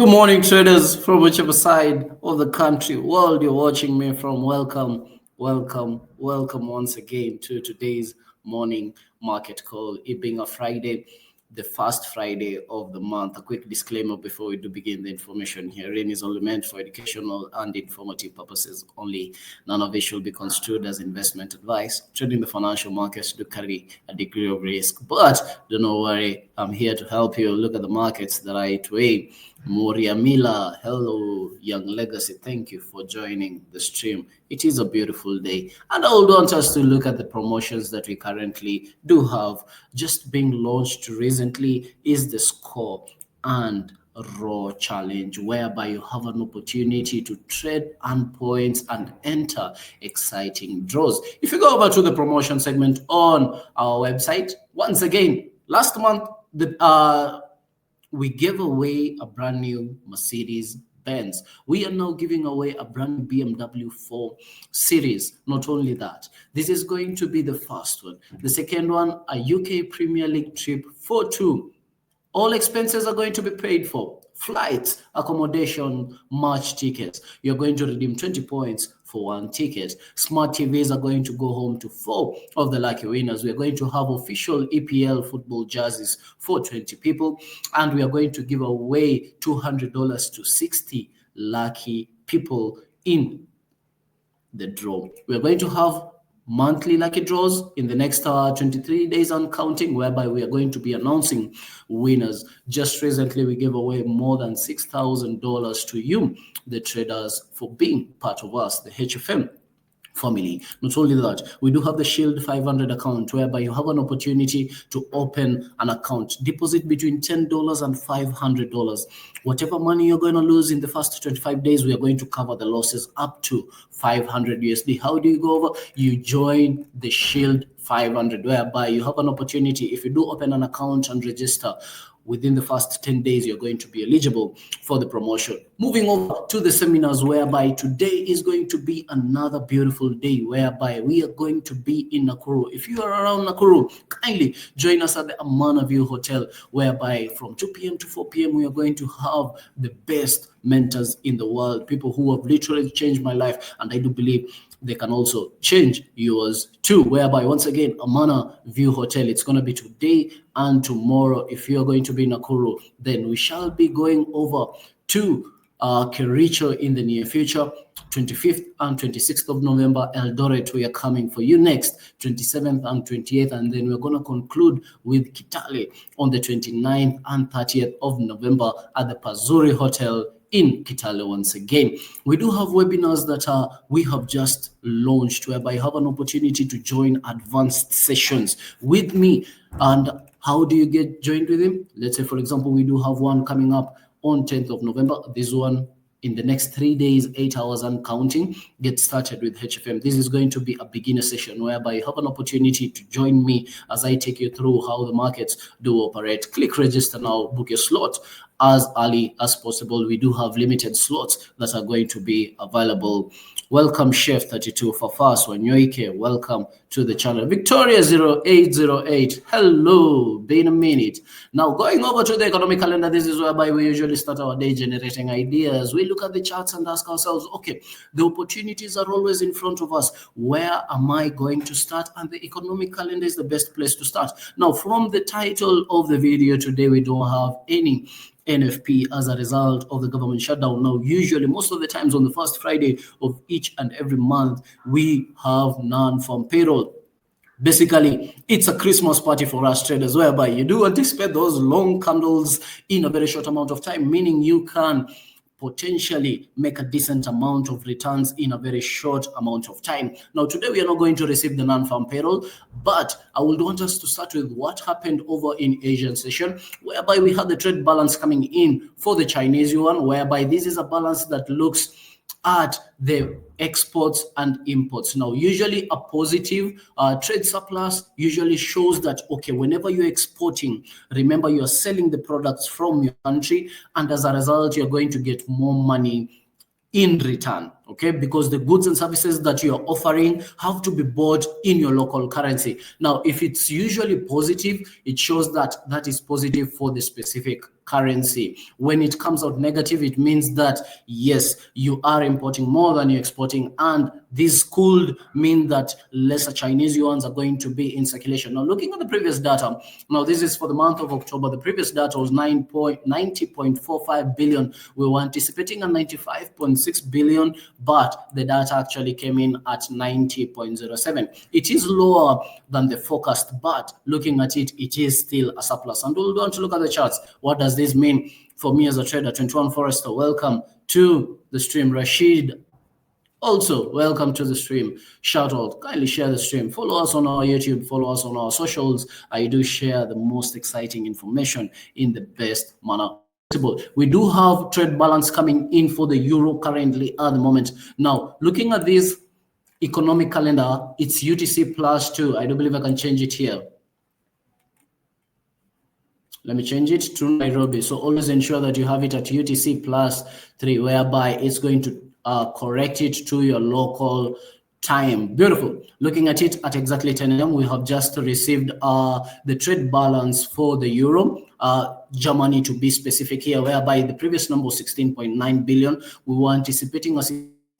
Good morning, traders from whichever side of the country, world you're watching me from. Welcome once again to today's morning market call. It being a Friday, the first Friday of the month. A quick disclaimer before we do begin the information herein is only meant for educational and informative purposes only. None of it should be construed as investment advice. Trading the financial markets do carry a degree of risk, but do not worry, I'm here to help you look at the markets the right way. Moria Mila, hello, Young Legacy. Thank you for joining the stream. It is a beautiful day, and I would want us to look at the promotions that we currently do have. Just being launched recently is the Score and Raw Challenge, whereby you have an opportunity to trade, earn points, and enter exciting draws. If you go over to the promotion segment on our website, once again, last month, we gave away a brand new Mercedes-Benz. We are now giving away a brand new BMW 4 Series. Not only that, this is going to be the first one. The second one, a UK Premier League trip for two. All expenses are going to be paid for. Flights, accommodation, match tickets. You're going to redeem 20 points for one ticket. Smart TVs are going to go home to 4 of the lucky winners. We are going to have official EPL football jerseys for 20 people. And we are going to give away $200 to 60 lucky people in the draw. We are going to have monthly lucky draws in the next 23 days and counting, whereby we are going to be announcing winners. Just recently, we gave away more than $6,000 to you, the traders, for being part of us, the HFM family. Not only that, we do have the Shield 500 account, whereby you have an opportunity to open an account, deposit between $10 and $500. Whatever money you're going to lose in the first 25 days, we are going to cover the losses up to 500 USD. How do you go over? You join the Shield 500, whereby you have an opportunity. If you do open an account and register, within the first 10 days, you're going to be eligible for the promotion. Moving over to the seminars, whereby today is going to be another beautiful day, whereby we are going to be in Nakuru. If you are around Nakuru, kindly join us at the Amana View Hotel, whereby from 2 p.m. to 4 p.m. we are going to have the best mentors in the world, people who have literally changed my life, and I do believe they can also change yours too, whereby once again, Amana View Hotel, it's going to be today and tomorrow. If you're going to be in Nakuru, then we shall be going over to Kericho in the near future. 25th and 26th of November, Eldoret, we are coming for you next, 27th and 28th, and then we're going to conclude with Kitale on the 29th and 30th of November at the Pazuri Hotel in Kitale once again. We do have webinars that we have just launched, whereby you have an opportunity to join advanced sessions with me. And how do you get joined with him? Let's say, for example, we do have one coming up on 10th of November. This one in the next 3 days, 8 hours and counting. Get started with HFM. This is going to be a beginner session, whereby you have an opportunity to join me as I take you through how the markets do operate. Click register now, book your slot as early as possible. We do have limited slots that are going to be available. Welcome, Chef 32 Fafas Wanyoike. Welcome to the channel. Victoria 0808. Hello, been a minute. Now going over to the economic calendar, this is whereby we usually start our day generating ideas. We look at the charts and ask ourselves, okay, the opportunities are always in front of us. Where am I going to start? And the economic calendar is the best place to start. Now, from the title of the video today, we don't have any NFP as a result of the government shutdown. Now, usually, most of the times on the first Friday of each and every month, we have non-farm payroll. Basically, it's a Christmas party for us traders, whereby you do anticipate those long candles in a very short amount of time, meaning you can potentially make a decent amount of returns in a very short amount of time. Now, today we are not going to receive the non-farm payroll, but I would want us to start with what happened over in Asian session, whereby we had the trade balance coming in for the Chinese yuan, whereby this is a balance that looks at the exports and imports. Now, usually a positive trade surplus usually shows that, okay, whenever you're exporting, remember you're selling the products from your country, and as a result, you're going to get more money in return. okay, because the goods and services that you're offering have to be bought in your local currency. Now, if it's usually positive, it shows that that is positive for the specific currency. When it comes out negative, it means that yes, you are importing more than you're exporting, and this could mean that lesser Chinese yuans are going to be in circulation. Now, looking at the previous data, now this is for the month of October. The previous data was 90.45 billion. We were anticipating a 95.6 billion, but the data actually came in at 90.07. It is lower than the forecast, but looking at it, it is still a surplus. And we'll want to look at the charts. What does this mean for me as a trader? 21 Forester, welcome to the stream. Rashid, also welcome to the stream. Shout out, kindly share the stream. Follow us on our YouTube, follow us on our socials. I do share the most exciting information in the best manner possible. We do have trade balance coming in for the euro currently at the moment. Now, looking at this economic calendar, it's UTC +2. I do believe I can change it here. Let me change it to Nairobi. So always ensure that you have it at UTC +3, whereby it's going to correct it to your local time. Beautiful. Looking at it at exactly 10 a.m., we have just received the trade balance for the euro. Germany, to be specific here, whereby the previous number was 16.9 billion. We were anticipating a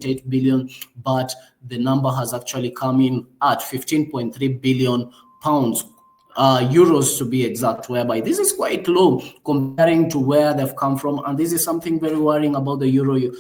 8 billion, but the number has actually come in at 15.3 billion pounds. Euros to be exact, whereby this is quite low comparing to where they've come from, and this is something very worrying about the euro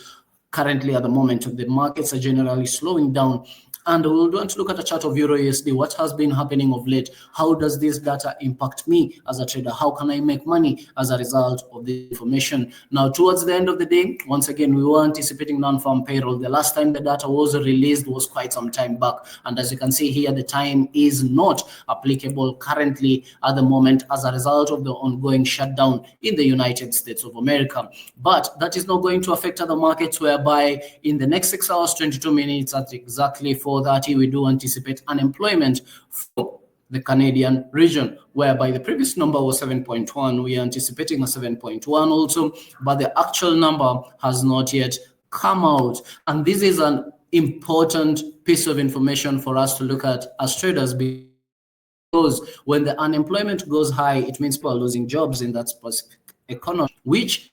currently at the moment. The markets are generally slowing down, and we'll want to look at a chart of Euro USD. What has been happening of late? How does this data impact me as a trader? How can I make money as a result of the information? Now, towards the end of the day, once again, we were anticipating non-farm payroll. The last time the data was released was quite some time back, and as you can see here, the time is not applicable currently at the moment as a result of the ongoing shutdown in the United States of America. But that is not going to affect other markets, whereby in the next 6 hours, 22 minutes at exactly 4:30, we do anticipate unemployment for the Canadian region, whereby the previous number was 7.1. We are anticipating a 7.1 also, but the actual number has not yet come out. And this is an important piece of information for us to look at as traders, because when the unemployment goes high, it means people are losing jobs in that specific economy, which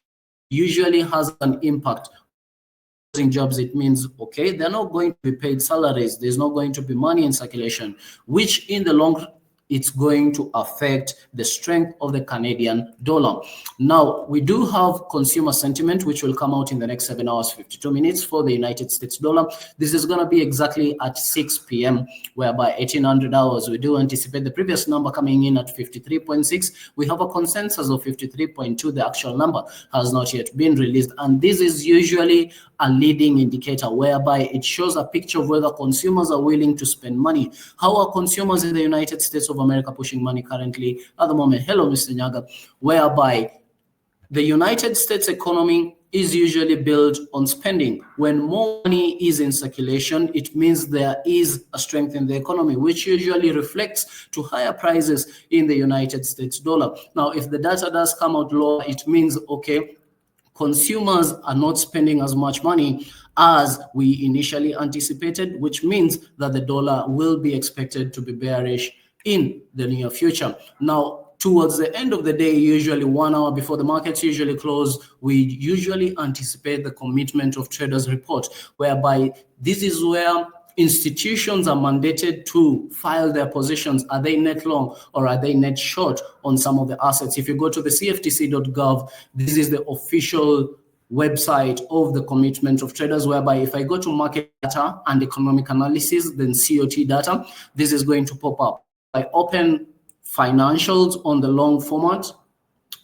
usually has an impact. Jobs, it means, okay, they're not going to be paid salaries, there's not going to be money in circulation, which in the long run, it's going to affect the strength of the Canadian dollar. Now, we do have consumer sentiment, which will come out in the next 7 hours, 52 minutes for the United States dollar. This is going to be exactly at 6 p.m., whereby 1800 hours, we do anticipate the previous number coming in at 53.6. We have a consensus of 53.2. The actual number has not yet been released. And this is usually a leading indicator, whereby it shows a picture of whether consumers are willing to spend money. How are consumers in the United States of America pushing money currently at the moment? Hello, Mr. Nyaga. Whereby the United States economy is usually built on spending. When more money is in circulation, it means there is a strength in the economy, which usually reflects to higher prices in the United States dollar. Now, if the data does come out lower, it means, okay, consumers are not spending as much money as we initially anticipated, which means that the dollar will be expected to be bearish in the near future. Now, towards the end of the day, usually 1 hour before the markets usually close, we usually anticipate the commitment of traders report, whereby this is where institutions are mandated to file their positions. Are they net long or are they net short on some of the assets? If you go to the cftc.gov, this is the official website of the commitment of traders, whereby if I go to market data and economic analysis, then COT data, this is going to pop up. I open financials on the long format.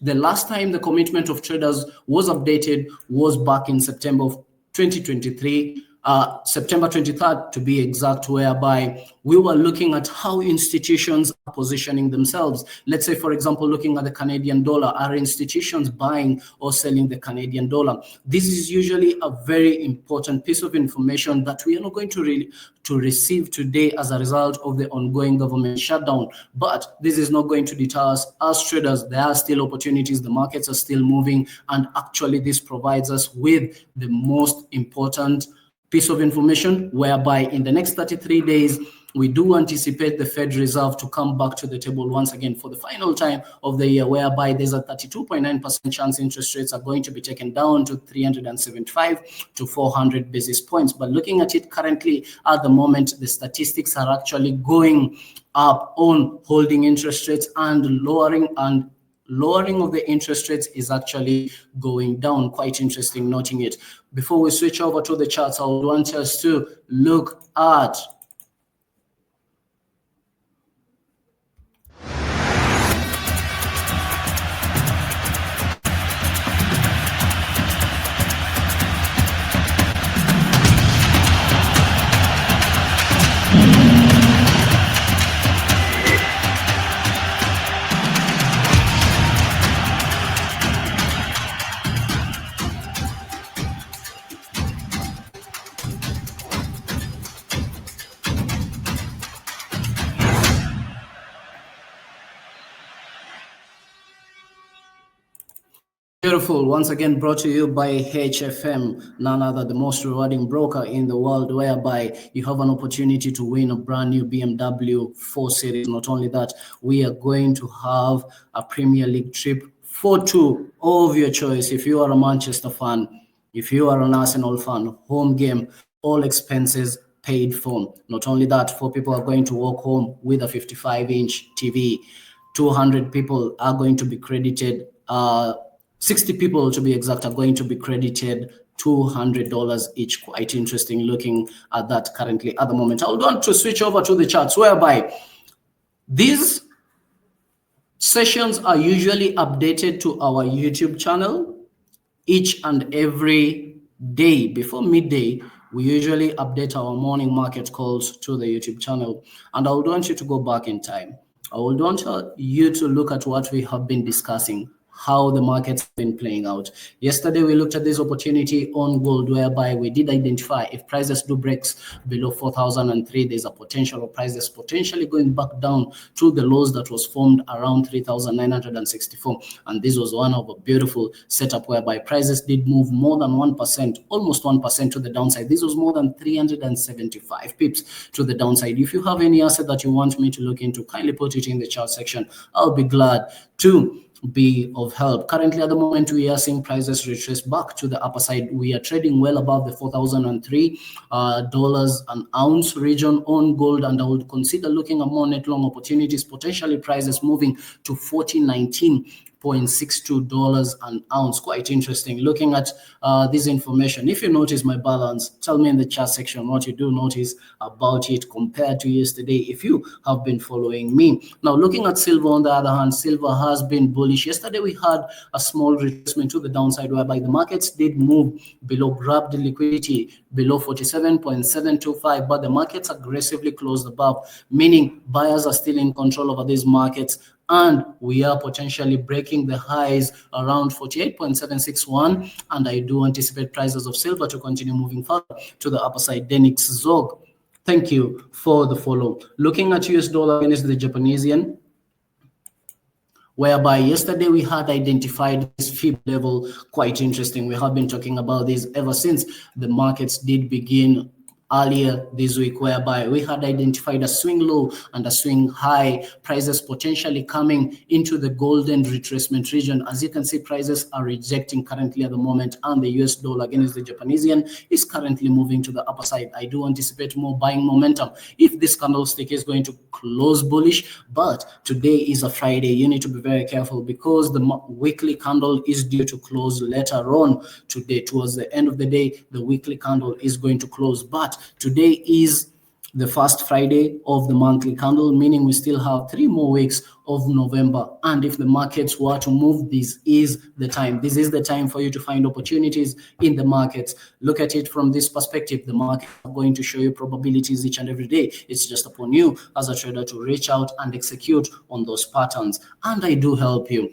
The last time the commitment of traders was updated was back in September of 2023, September 23rd to be exact, whereby we were looking at how institutions are positioning themselves. Let's say, for example, looking at the Canadian dollar, are institutions buying or selling the Canadian dollar? This is usually a very important piece of information that we are not going to receive today as a result of the ongoing government shutdown. But this is not going to deter us as traders. There are still opportunities. The markets are still moving. And actually, this provides us with the most important piece of information whereby in the next 33 days, we do anticipate the Fed Reserve to come back to the table once again for the final time of the year, whereby there's a 32.9% chance interest rates are going to be taken down to 375 to 400 basis points. But looking at it currently at the moment, the statistics are actually going up on holding interest rates, and lowering of the interest rates is actually going down. Quite interesting noting it. Before we switch over to the charts, I would want us to look at Beautiful. Once again, brought to you by HFM, none other, the most rewarding broker in the world, whereby you have an opportunity to win a brand new BMW 4 Series. Not only that, we are going to have a Premier League trip for two of your choice. If you are a Manchester fan, if you are an Arsenal fan, home game, all expenses paid for. Not only that, 4 people are going to walk home with a 55-inch TV. 200 people are going to be credited 60 people to be exact are going to be credited $200 each. Quite interesting looking at that currently at the moment. I would want to switch over to the charts, whereby these sessions are usually updated to our YouTube channel each and every day. Before midday, we usually update our morning market calls to the YouTube channel. And I would want you to go back in time. I would want you to look at what we have been discussing, how the market's been playing out. Yesterday, we looked at this opportunity on gold, whereby we did identify if prices do breaks below 4,003, there's a potential of prices potentially going back down to the lows that was formed around 3,964. And this was one of a beautiful setup whereby prices did move more than 1%, almost 1% to the downside. This was more than 375 pips to the downside. If you have any asset that you want me to look into, kindly put it in the chart section. I'll be glad to be of help. Currently, at the moment, we are seeing prices retrace back to the upper side. We are trading well above the $4,003 an ounce region on gold, and I would consider looking at more net long opportunities, potentially prices moving to $14.62 an ounce. Quite interesting looking at this information. If you notice my balance, tell me in the chat section what you do notice about it compared to yesterday, if you have been following me. Now, looking at silver, on the other hand, silver has been bullish. Yesterday we had a small retracement to the downside, whereby the markets did move below, grabbed the liquidity below 47.725, but the markets aggressively closed above, meaning buyers are still in control over these markets, and we are potentially breaking the highs around 48.761, and I do anticipate prices of silver to continue moving further to the upper side. Denix Zog, thank you for the follow. Looking at US dollar against the Japanese yen, whereby yesterday we had identified this fib level. Quite interesting. We have been talking about this ever since the markets did begin earlier this week, whereby we had identified a swing low and a swing high, prices potentially coming into the golden retracement region. As you can see, prices are rejecting currently at the moment, and the US dollar against the Japanese yen is currently moving to the upper side. I do anticipate more buying momentum if this candlestick is going to close bullish, but today is a Friday. You need to be very careful because the weekly candle is due to close later on today. Towards the end of the day, the weekly candle is going to close, but today is the first Friday of the monthly candle, meaning we still have 3 more weeks of November. And if the markets were to move, this is the time. This is the time for you to find opportunities in the markets. Look at it from this perspective. The market are going to show you probabilities each and every day. It's just upon you as a trader to reach out and execute on those patterns. And I do help you.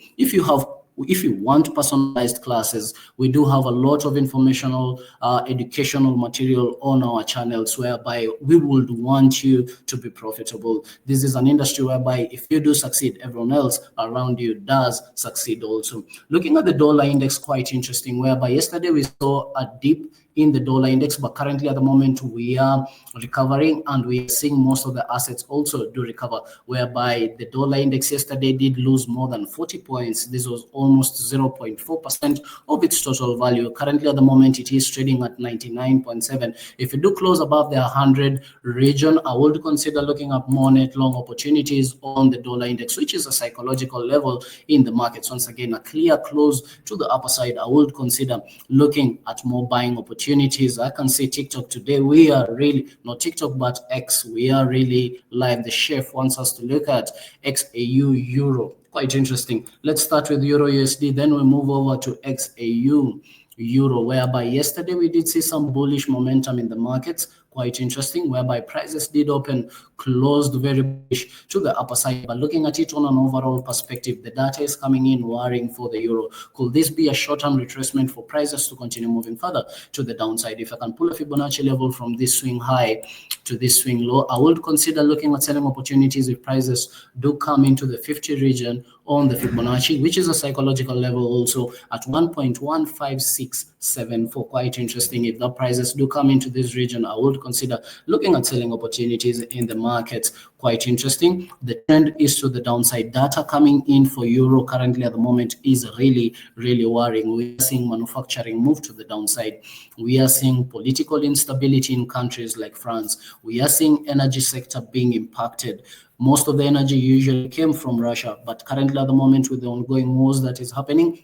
If you want personalized classes, we do have a lot of informational, educational material on our channels, whereby we would want you to be profitable. This is an industry whereby if you do succeed, everyone else around you does succeed also. Looking at the dollar index, quite interesting, whereby yesterday we saw a dip in the dollar index, but currently at the moment we are recovering and we are seeing most of the assets also do recover, whereby the dollar index yesterday did lose more than 40 points. This was almost 0.4% of its total value. Currently at the moment it is trading at 99.7. If you do close above the 100 region, I would consider looking at more net long opportunities on the dollar index, which is a psychological level in the markets. Once again, a clear close to the upper side, I would consider looking at more buying opportunities. I can see TikTok today, we are really, not TikTok, but X, we are really live. The chef wants us to look at XAU Euro. Quite interesting. Let's start with Euro USD, then we move over to XAU Euro, whereby yesterday we did see some bullish momentum in the markets. Quite interesting, whereby prices did open, closed very bullish to the upper side. But looking at it on an overall perspective, the data is coming in worrying for the euro. Could this be a short-term retracement for prices to continue moving further to the downside? If I can pull a Fibonacci level from this swing high to this swing low, I would consider looking at selling opportunities if prices do come into the 50 region on the Fibonacci, which is a psychological level also at 1.15674. Quite interesting. If the prices do come into this region, I would consider looking at selling opportunities in the markets. Quite interesting. The trend is to the downside. Data coming in for euro currently at the moment is really worrying. We are seeing manufacturing move to the downside. We are seeing political instability in countries like France. We are seeing energy sector being impacted. Most of the energy usually came from Russia, but currently at the moment with the ongoing wars that is happening,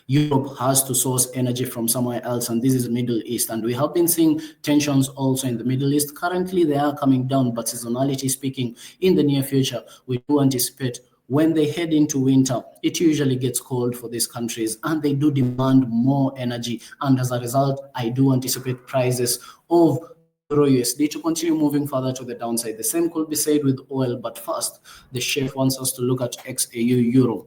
Europe has to source energy from somewhere else, and this is the Middle East. And we have been seeing tensions also in the Middle East. Currently, they are coming down, but seasonality speaking, in the near future, we do anticipate when they head into winter, it usually gets cold for these countries, and they do demand more energy. And as a result, I do anticipate prices of Euro USD to continue moving further to the downside. The same could be said with oil, but first, the chef wants us to look at XAU Euro.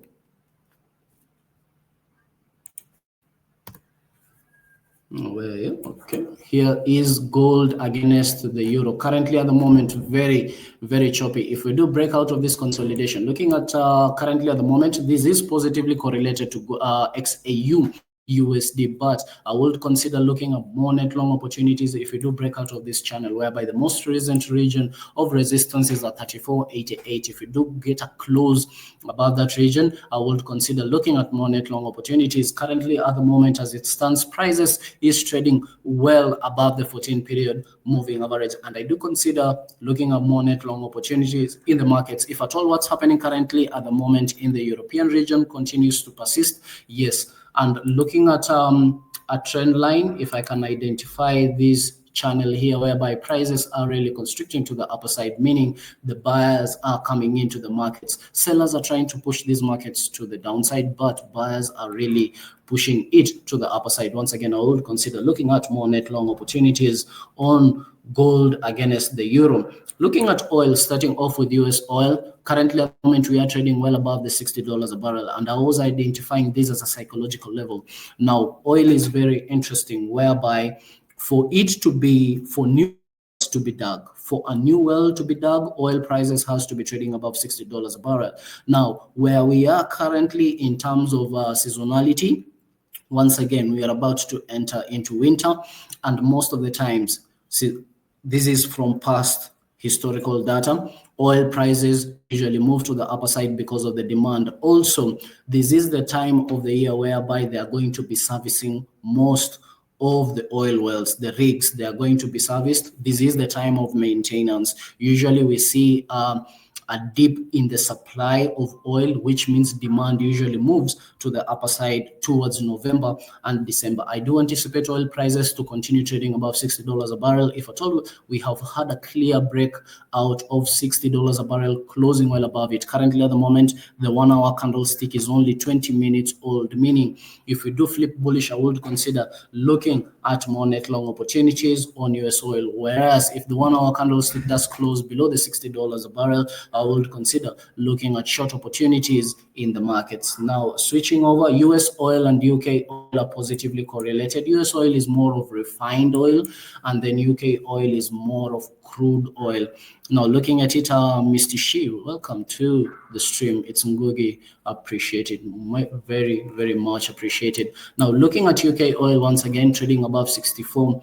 Okay, here is gold against the euro. Currently at the moment, very choppy. If we do break out of this consolidation, looking at currently at the moment, this is positively correlated to XAU USD, but I would consider looking at more net long opportunities if we do break out of this channel, whereby the most recent region of resistance is at 34.88. If we do get a close above that region, I would consider looking at more net long opportunities. Currently at the moment, as it stands, prices is trading well above the 14-period moving average, and I do consider looking at more net long opportunities in the markets. If at all what's happening currently at the moment in the European region continues to persist, yes. And looking at a trend line, if I can identify this channel here whereby prices are really constricting to the upper side, meaning the buyers are coming into the markets. Sellers are trying to push these markets to the downside, but buyers are really pushing it to the upper side. Once again, I would consider looking at more net long opportunities on gold against the euro. Looking at oil, starting off with US oil, currently at the moment we are trading well above the $60 a barrel, and I was identifying this as a psychological level. Now, oil is very interesting, whereby for new wells to be dug, for a new well to be dug, oil prices has to be trading above $60 a barrel. Now, where we are currently in terms of seasonality, once again, we are about to enter into winter, and most of the times, this is from past historical data, oil prices usually move to the upper side because of the demand. Also, this is the time of the year whereby they are going to be servicing most of the oil wells, the rigs, they are going to be serviced. This is the time of maintenance. Usually we see a dip in the supply of oil, which means demand usually moves to the upper side towards November and December. I do anticipate oil prices to continue trading above $60 a barrel. If at all we have had a clear break out of $60 a barrel, closing well above it. Currently at the moment, the 1 hour candlestick is only 20 minutes old, meaning if we do flip bullish, I would consider looking at more net long opportunities on US oil. Whereas if the 1 hour candlestick does close below the $60 a barrel, I would consider looking at short opportunities in the markets. Now, switching over, US oil oil and UK oil are positively correlated. US oil is more of refined oil, and then UK oil is more of crude oil. Now, looking at it, Mr. Shi, welcome to the stream. It's Ngugi, appreciated, very, very much appreciated. Now, looking at UK oil once again, trading above 64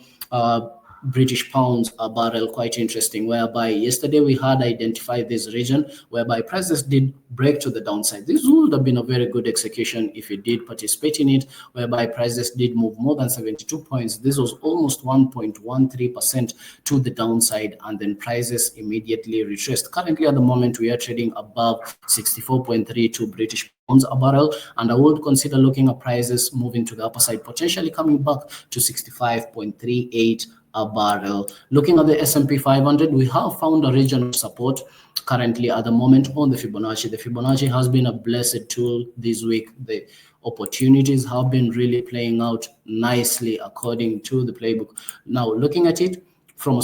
British pounds a barrel, quite interesting, whereby yesterday we had identified this region whereby prices did break to the downside. This would have been a very good execution if you did participate in it, whereby prices did move more than 72 points. This was almost 1.13% to the downside, and then prices immediately retraced. Currently at the moment we are trading above 64.32 British pounds a barrel, and I would consider looking at prices moving to the upper side, potentially coming back to 65.38 a barrel. Looking at the S&P 500, we have found a region of support currently at the moment on the Fibonacci. The Fibonacci has been a blessed tool this week. The opportunities have been really playing out nicely according to the playbook. Now, looking at it from a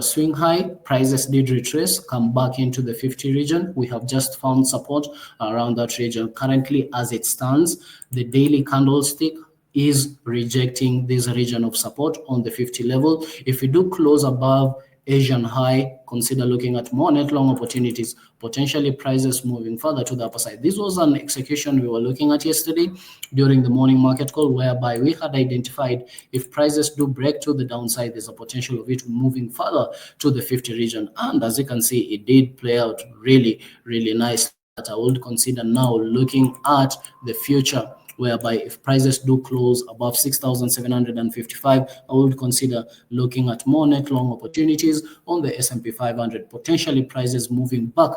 swing high, prices did retrace, come back into the 50 region. We have just found support around that region. Currently, as it stands, the daily candlestick is rejecting this region of support on the 50 level. If we do close above Asian high, consider looking at more net long opportunities, potentially prices moving further to the upper side. This was an execution we were looking at yesterday during the morning market call, whereby we had identified if prices do break to the downside, there's a potential of it moving further to the 50 region. And as you can see, it did play out really, really nice. That I would consider now looking at the future, whereby if prices do close above 6,755, I would consider looking at more net long opportunities on the S&P 500, potentially prices moving back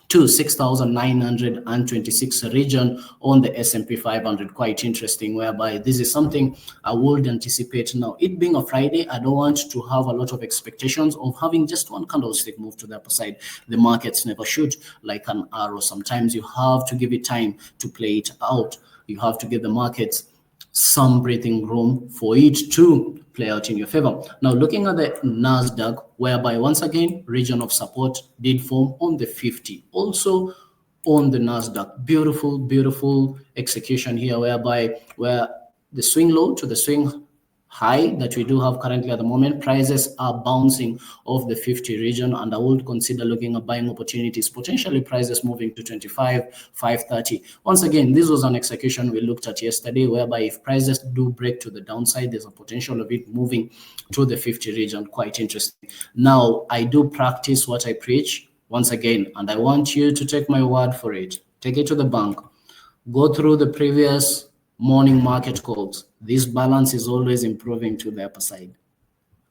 to 6,926 region on the S&P 500. Quite interesting, whereby this is something I would anticipate. Now, it being a Friday, I don't want to have a lot of expectations of having just one candlestick move to the upper side. The markets never shoot like an arrow. Sometimes you have to give it time to play it out. You have to give the markets some breathing room for it to play out in your favor. Now, looking at the NASDAQ, whereby once again, region of support did form on the 50. Also on the NASDAQ, beautiful, beautiful execution here, whereby where the swing low to the swing high that we do have currently at the moment, prices are bouncing off the 50 region, and I would consider looking at buying opportunities, potentially prices moving to 25,530. Once again, this was an execution we looked at yesterday, whereby if prices do break to the downside, there's a potential of it moving to the 50 region. Quite interesting. Now, I do practice what I preach once again, and I want you to take my word for it. Take it to the bank. Go through the previous morning market calls. This balance is always improving to the upper side.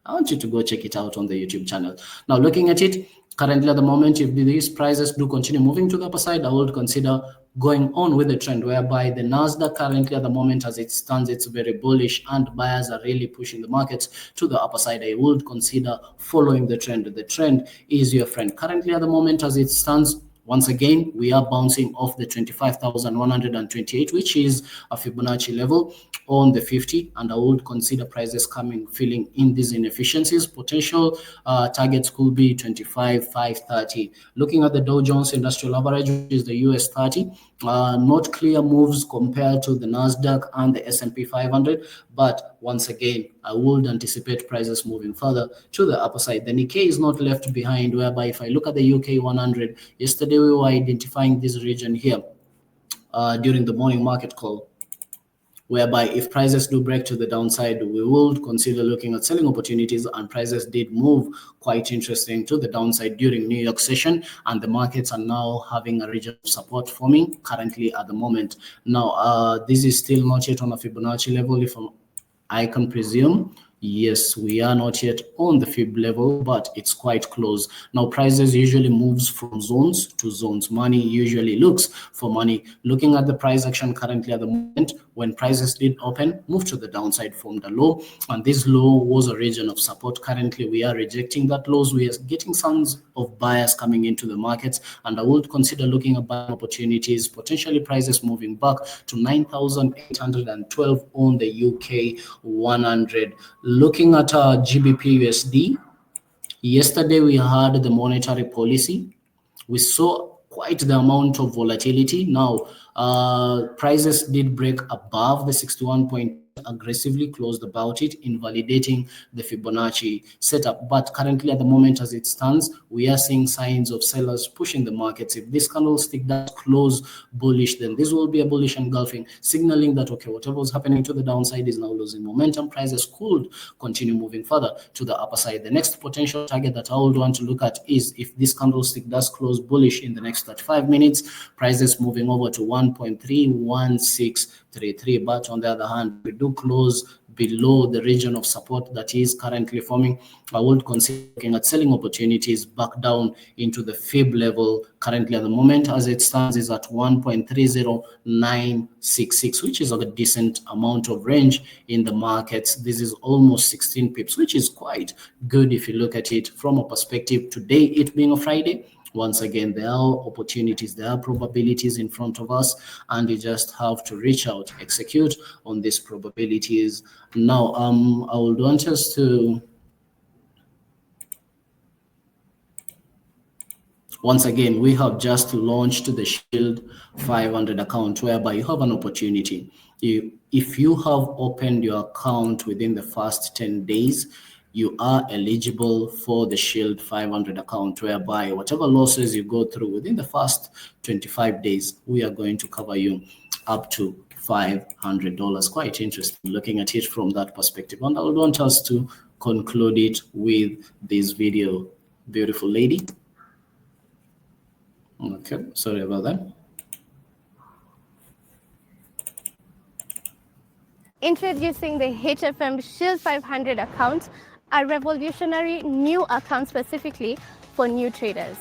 I want you to go check it out on the YouTube channel. Now, looking at it, currently at the moment, if these prices do continue moving to the upper side, I would consider going on with the trend, whereby the NASDAQ currently at the moment, as it stands, it's very bullish and buyers are really pushing the markets to the upper side. I would consider following the trend. The trend is your friend. Currently at the moment, as it stands, once again, we are bouncing off the 25,128, which is a Fibonacci level on the 50, and I would consider prices filling in these inefficiencies. Potential targets could be 25,530. Looking at the Dow Jones Industrial Average, which is the US 30, not clear moves compared to the NASDAQ and the S&P 500, but once again, I would anticipate prices moving further to the upper side. The Nikkei is not left behind, whereby if I look at the UK 100, yesterday we were identifying this region here during the morning market call, whereby if prices do break to the downside, we will consider looking at selling opportunities, and prices did move quite interesting to the downside during New York session, and the markets are now having a region of support forming currently at the moment. Now, this is still not yet on a Fibonacci level, if I can presume. Yes, we are not yet on the Fib level, but it's quite close. Now, prices usually moves from zones to zones. Money usually looks for money. Looking at the price action currently at the moment, when prices did open, move to the downside, formed a low, and this low was a region of support. Currently, we are rejecting that lows. We are getting signs of buyers coming into the markets, and I would consider looking at buying opportunities, potentially prices moving back to 9,812 on the UK 100. Looking at GBP USD, yesterday we had the monetary policy. We saw quite the amount of volatility. Now, Prices did break above the 61 point, aggressively closed about it, invalidating the Fibonacci setup. But currently, at the moment as it stands, we are seeing signs of sellers pushing the markets. If this candlestick does close bullish, then this will be a bullish engulfing, signaling that, okay, whatever was happening to the downside is now losing momentum. Prices could continue moving further to the upper side. The next potential target that I would want to look at is if this candlestick does close bullish in the next 35 minutes, prices moving over to 1.31633. But on the other hand, we do close below the region of support that is currently forming, I would consider looking at selling opportunities back down into the fib level. Currently, at the moment, as it stands, is at 1.30966, which is a decent amount of range in the markets. This is almost 16 pips, which is quite good if you look at it from a perspective today, it being a Friday. Once again, there are opportunities, there are probabilities in front of us, and you just have to reach out, execute on these probabilities. Now, I would want us to, once again, we have just launched the Shield 500 account, whereby you have an opportunity. If you have opened your account within the first 10 days, you are eligible for the Shield 500 account, whereby whatever losses you go through within the first 25 days, we are going to cover you up to $500. Quite interesting looking at it from that perspective. And I would want us to conclude it with this video. Beautiful lady. Okay, sorry about that. Introducing the HFM Shield 500 account, a revolutionary new account specifically for new traders.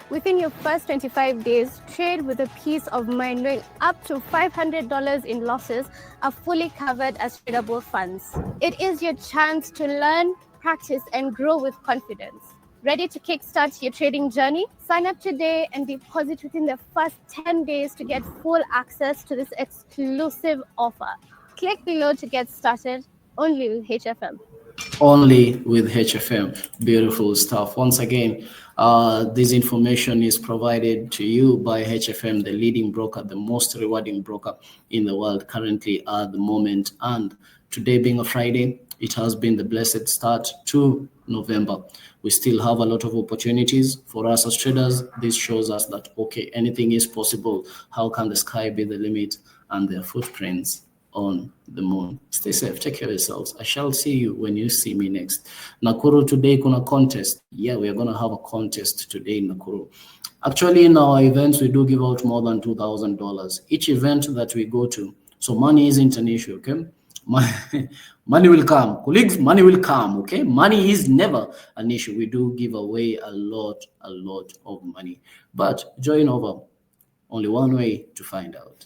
Within your first 25 days, trade with a peace of mind knowing up to $500 in losses are fully covered as tradable funds. It is your chance to learn, practice, and grow with confidence. Ready to kickstart your trading journey? Sign up today and deposit within the first 10 days to get full access to this exclusive offer. Click below to get started, only with HFM. Only with HFM. Beautiful stuff. Once again, this information is provided to you by HFM, the leading broker, the most rewarding broker in the world currently at the moment. And today being a Friday, it has been the blessed start to November. We still have a lot of opportunities for us as traders. This shows us that, okay, anything is possible. How can the sky be the limit? And their footprints on the moon. Stay safe, take care of yourselves. I shall see you when you see me next. Nakuru, today kuna contest. Yeah, we are going to have a contest today in Nakuru. Actually, in our events, we do give out more than $2,000 each event that we go to. So money isn't an issue, okay? Money will come, colleagues. Money will come, okay? Money is never an issue. We do give away a lot of money, but join over. Only one way to find out.